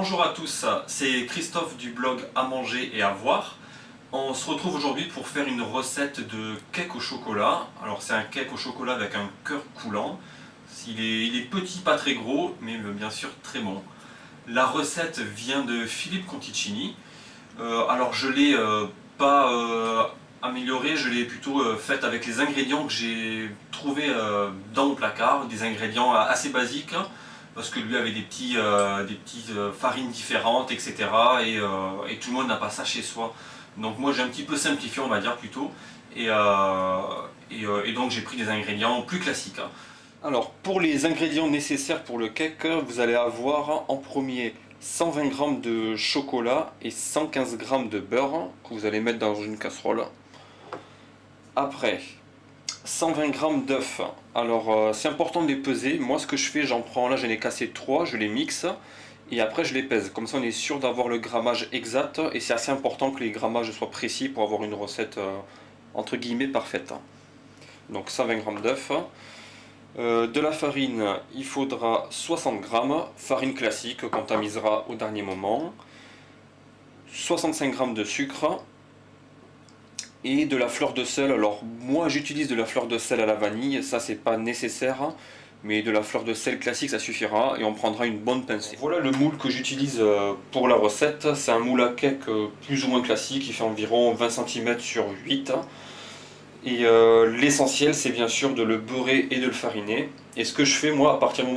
Bonjour à tous, c'est Christophe du blog À manger et à voir. On se retrouve aujourd'hui pour faire une recette de cake au chocolat. Alors c'est un cake au chocolat avec un cœur coulant. Il est petit, pas très gros, mais bien sûr très bon. La recette vient de Philippe Conticini. Alors je l'ai pas améliorée, je l'ai plutôt faite avec les ingrédients que j'ai trouvés dans mon placard, des ingrédients assez basiques, parce que lui avait des petites farines différentes, etc. Et tout le monde n'a pas ça chez soi. Donc moi j'ai un petit peu simplifié, on va dire plutôt, et donc j'ai pris des ingrédients plus classiques. Alors pour les ingrédients nécessaires pour le cake, vous allez avoir en premier 120 g de chocolat et 115 g de beurre que vous allez mettre dans une casserole. Après 120 g d'œufs. Alors c'est important de les peser. Moi ce que je fais, j'en prends là, j'en ai cassé 3, je les mixe et après je les pèse. Comme ça on est sûr d'avoir le grammage exact et c'est assez important que les grammages soient précis pour avoir une recette entre guillemets parfaite. Donc 120 g d'œufs. De la farine, il faudra 60 g, farine classique qu'on tamisera au dernier moment, 65 g de sucre et de la fleur de sel. Alors moi j'utilise de la fleur de sel à la vanille, ça c'est pas nécessaire, mais de la fleur de sel classique ça suffira et on prendra une bonne pincée. Voilà le moule que j'utilise pour la recette, c'est un moule à cake plus ou moins classique, il fait environ 20 cm sur 8. Et l'essentiel c'est bien sûr de le beurrer et de le fariner. Et ce que je fais moi à partir du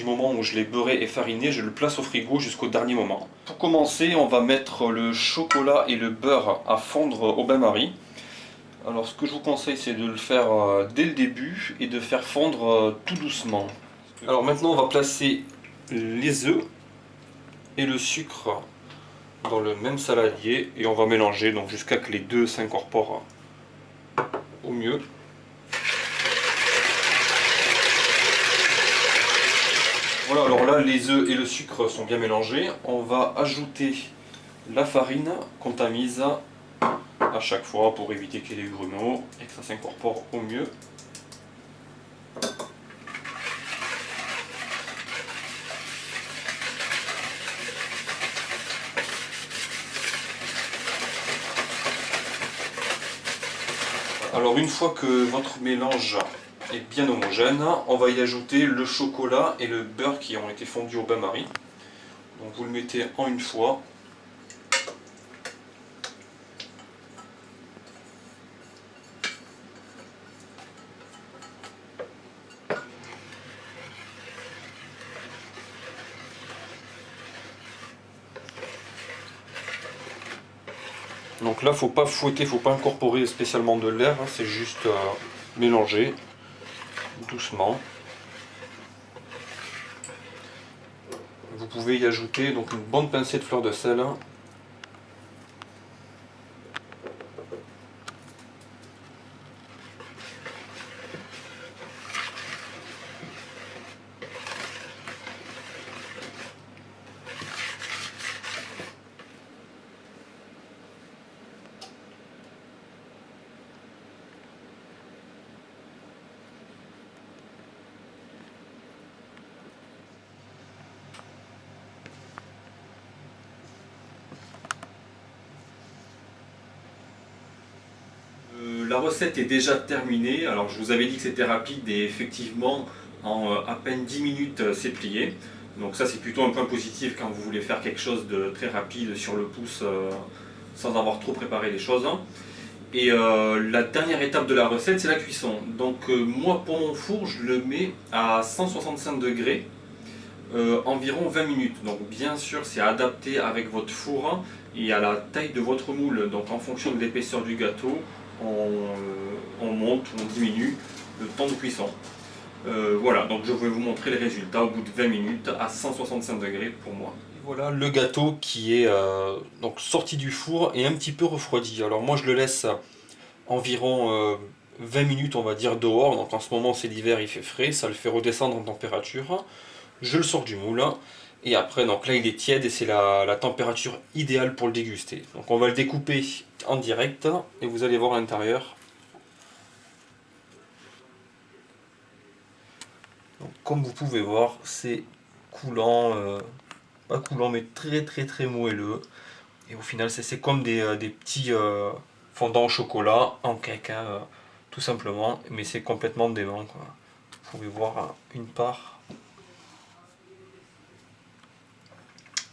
moment où je l'ai beurré et fariné, je le place au frigo jusqu'au dernier moment. Pour commencer, on va mettre le chocolat et le beurre à fondre au bain-marie. Alors ce que je vous conseille c'est de le faire dès le début et de faire fondre tout doucement. Alors maintenant on va placer les œufs et le sucre dans le même saladier et on va mélanger donc jusqu'à que les deux s'incorporent au mieux. Voilà, alors là les œufs et le sucre sont bien mélangés. On va ajouter la farine qu'on tamise à chaque fois pour éviter qu'il y ait des grumeaux et que ça s'incorpore au mieux. Alors une fois que votre mélange est bien homogène, on va y ajouter le chocolat et le beurre qui ont été fondus au bain-marie. Donc vous le mettez en une fois. Donc là, faut pas fouetter, faut pas incorporer spécialement de l'air, hein, c'est juste mélanger doucement. Vous pouvez y ajouter donc une bonne pincée de fleur de sel. La recette est déjà terminée, alors je vous avais dit que c'était rapide et effectivement en à peine 10 minutes c'est plié. Donc ça c'est plutôt un point positif quand vous voulez faire quelque chose de très rapide sur le pouce sans avoir trop préparé les choses. Et la dernière étape de la recette c'est la cuisson. Donc moi pour mon four je le mets à 165 degrés environ 20 minutes. Donc bien sûr c'est adapté avec votre four et à la taille de votre moule. Donc en fonction de l'épaisseur du gâteau, on monte ou on diminue le temps de cuisson. Voilà, donc je vais vous montrer les résultats au bout de 20 minutes à 165 degrés pour moi. Et voilà le gâteau qui est donc sorti du four et un petit peu refroidi. Alors moi je le laisse environ 20 minutes on va dire dehors. Donc en ce moment c'est l'hiver, il fait frais, ça le fait redescendre en température. Je le sors du moule. Et après, donc là il est tiède et c'est la température idéale pour le déguster. Donc on va le découper en direct et vous allez voir à l'intérieur. Comme vous pouvez voir, c'est coulant, pas coulant mais très moelleux. Et au final c'est comme des petits fondants au chocolat en cake, hein, tout simplement, mais c'est complètement dément, quoi. Vous pouvez voir une part,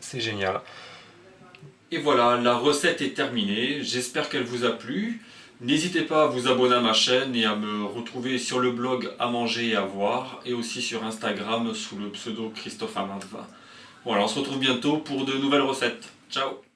c'est génial. Et voilà, la recette est terminée, j'espère qu'elle vous a plu. N'hésitez pas à vous abonner à ma chaîne et à me retrouver sur le blog À manger et à voir, et aussi sur Instagram sous le pseudo Christophe Amadva. Voilà, on se retrouve bientôt pour de nouvelles recettes. Ciao!